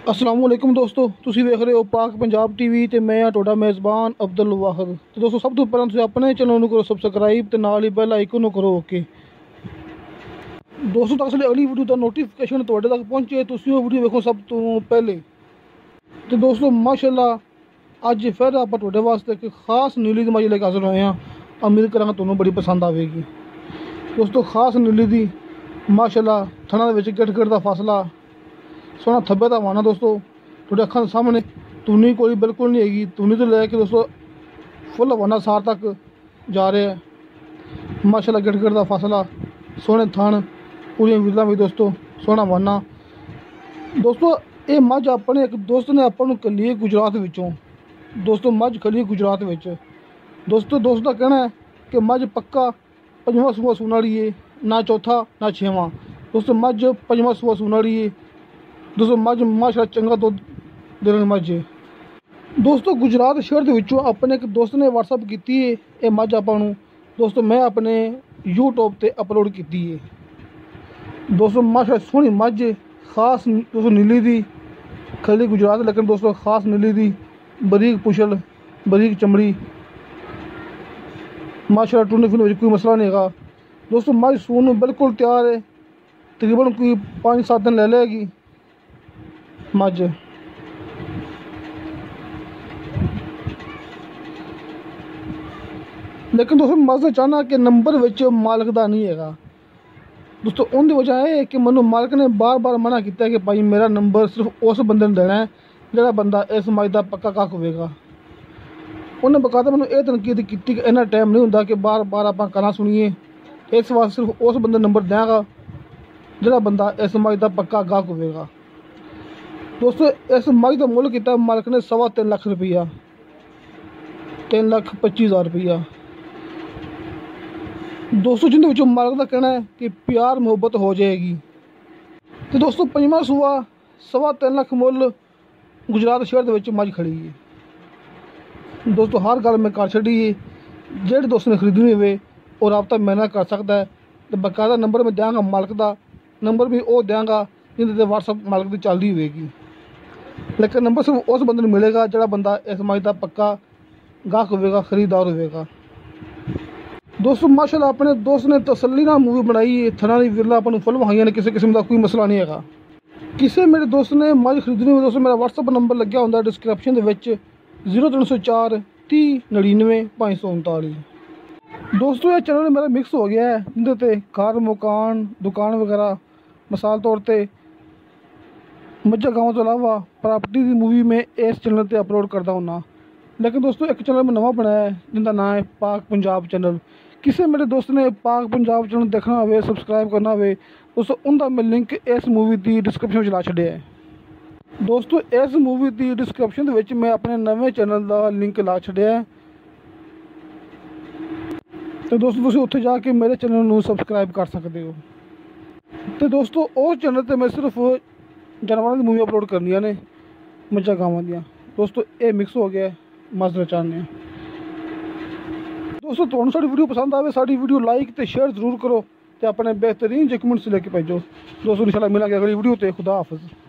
अस्सलाम वालेकुम दोस्तों, तुसी देख रहे हो पाक पंजाब टीवी ते मैं हाँ तुहाडा मेज़बान अब्दुल वाहिद। तो दोस्तों सब तो पहले तुसीं अपने चैनल नूं करो सब्सक्राइब ते नाल ही बैल आइकन नूं करो ओके। दोस्तों तां अगली वीडियो का नोटिफिकेशन तुहाडे तक पहुंचे तुसीं वो वीडियो देखो सब तो पहले। तो दोस्तों माशाअल्लाह अज फिर आप तुहाडे वास्ते एक खास नीली दी मज लेके हाज़र होए हैं। उम्मीद करांगा तुहानूं बड़ी पसंद आवेगी। दोस्तों खास नीली दी माशाअल्लाह थणा दे विच गिट दा फासला, सोहना थब्बे का वाना। दोस्तों थोड़े अखां दे सामने तूनी कोई बिल्कुल नहीं हैगी। तूनी तो लैके दोस्तों फुल वाना सार तक जा रहा है। माशाअल्लाह गिट का फासला, सोहने थण, पूरी विला भी दोस्तों सोहना वाना। दोस्तों ये मझ अपने एक दोस्त ने अपन कली है गुजरात विचों। दोस्तों मझ खली है गुजरात विच। दोस्त का कहना है कि मझ पक्का पंजवां सूआ सून वाली है, ना चौथा ना छेवां। दोस्तों मझ पंजवां सूआ सून वाली है। दोस्तों मझ माशाअल्लाह चंगा दुध देने मझ है। दोस्तों गुजरात शहर के विचों अपने एक दोस्त ने व्हाट्सअप की है ये मझ आपां नूं दोस्तों मैं अपने यूट्यूब पर अपलोड की है। दोस्तों माशाअल्लाह सोहनी मझ खास दोस्तों नीली दी खली गुजरात, लेकिन दोस्तों खास नीली दी बरीक पुछल बरीक चमड़ी माशाअल्लाह टूने फिरने कोई मसला नहीं है। दोस्तों मझ सून बिल्कुल तैयार है, तकरीबन कोई 5-7 दिन ले लेगी मझ। लेकिन दोस्तों मैं चाहना कि नंबर विच मालिक का नहीं है। दोस्तों उनकी वजह है कि मैनू मालिक ने बार बार मना किया कि भाई मेरा नंबर सिर्फ उस बंदे ने देना है जोड़ा बंदा इस मझ का पक्का कख होगा। उन्हें बकायदा मैंने यह तनकीद की कि इन्ना टाइम नहीं होंदा कि बार बार आप गाना सुनिए। इस वास्ते सिर्फ उस बंदे नंबर देंगा जोड़ा बंदा इस मझ का पक्का गाहक होगा। दोस्तों इस मझ का मुल किया मालिक ने 3.25 लाख रुपया, 3,25,000 रुपया। दोस्तों जिन्हें मालिक का कहना है कि प्यार मुहब्बत हो जाएगी। तो दोस्तों पंजवां सूआ 3.25 लाख मुल गुजरात शहर के मझ खड़ी है। दोस्तों हर गल मैं कर छड़ी है, जेह्ड़े दोस्त ने खरीदनी हुए और रबता मेरे नाल कर सकता है। तो बकायदा नंबर मैं देंगा मालिक का, नंबर भी वो देंगा जिन्हें व्हाट्सअप मालिक की चलती होगी। लेकिन नंबर सिर्फ उस बंदे मिलेगा जोड़ा बंदा इस मझ का पक्का गाहक होगा, खरीदार होगा। दोस्तों माशाअल्लाह अपने दोस्त ने तसल्ली नाल मूवी बनाई है। थणा दी विरला अपन फुल वहाइयां ने, किसी किस्म का कोई मसला नहीं है। किसी मेरे दोस्त ने मझ खरीदनी हो दोस्तों मेरा व्हाट्सअप नंबर लग्या होंदा डिस्क्रिप्शन के 0304 30 99 539। दोस्तों यह चैनल मेरा मिक्स हो गया है जिंदे घर मकान दुकान वगैरह मिसाल तौर पर मझा गाँव तो अलावा प्रॉपर्टी की मूवी में इस चैनल पर अपलोड करता हूँ। लेकिन दोस्तों एक चैनल मैं नवा बनाया है जिसका नाम है पाक पंजाब चैनल। किसी मेरे दोस्त ने पाक पंजाब चैनल देखना हो सबसक्राइब करना हो दोस्तों उनका मैं लिंक इस मूवी की डिस्क्रिप्शन में ला छड़िया है। दोस्तों इस मूवी की डिस्क्रिप्शन मैं अपने नवे चैनल का लिंक ला छड़िया है। तो दोस्तों तुसीं उत्थे जाके मेरे चैनल को सबसक्राइब कर सकते हो। तो दोस्तों उस चैनल पर मैं सिर्फ जानवरों की मूवी अपलोड करनियां ने मझा गावां दियां। दोस्तों ये मिक्स हो गया मज़ा चाहने। दोस्तों तुहानूं साडी वीडियो पसंद आवे साडी वीडियो लाइक ते शेयर जरूर करो ते अपने बेहतरीन कमेंट्स लेके भेजो। दोस्तों इंशाल्लाह मिलांगे अगली वीडियो ते। खुदा हाफिज़।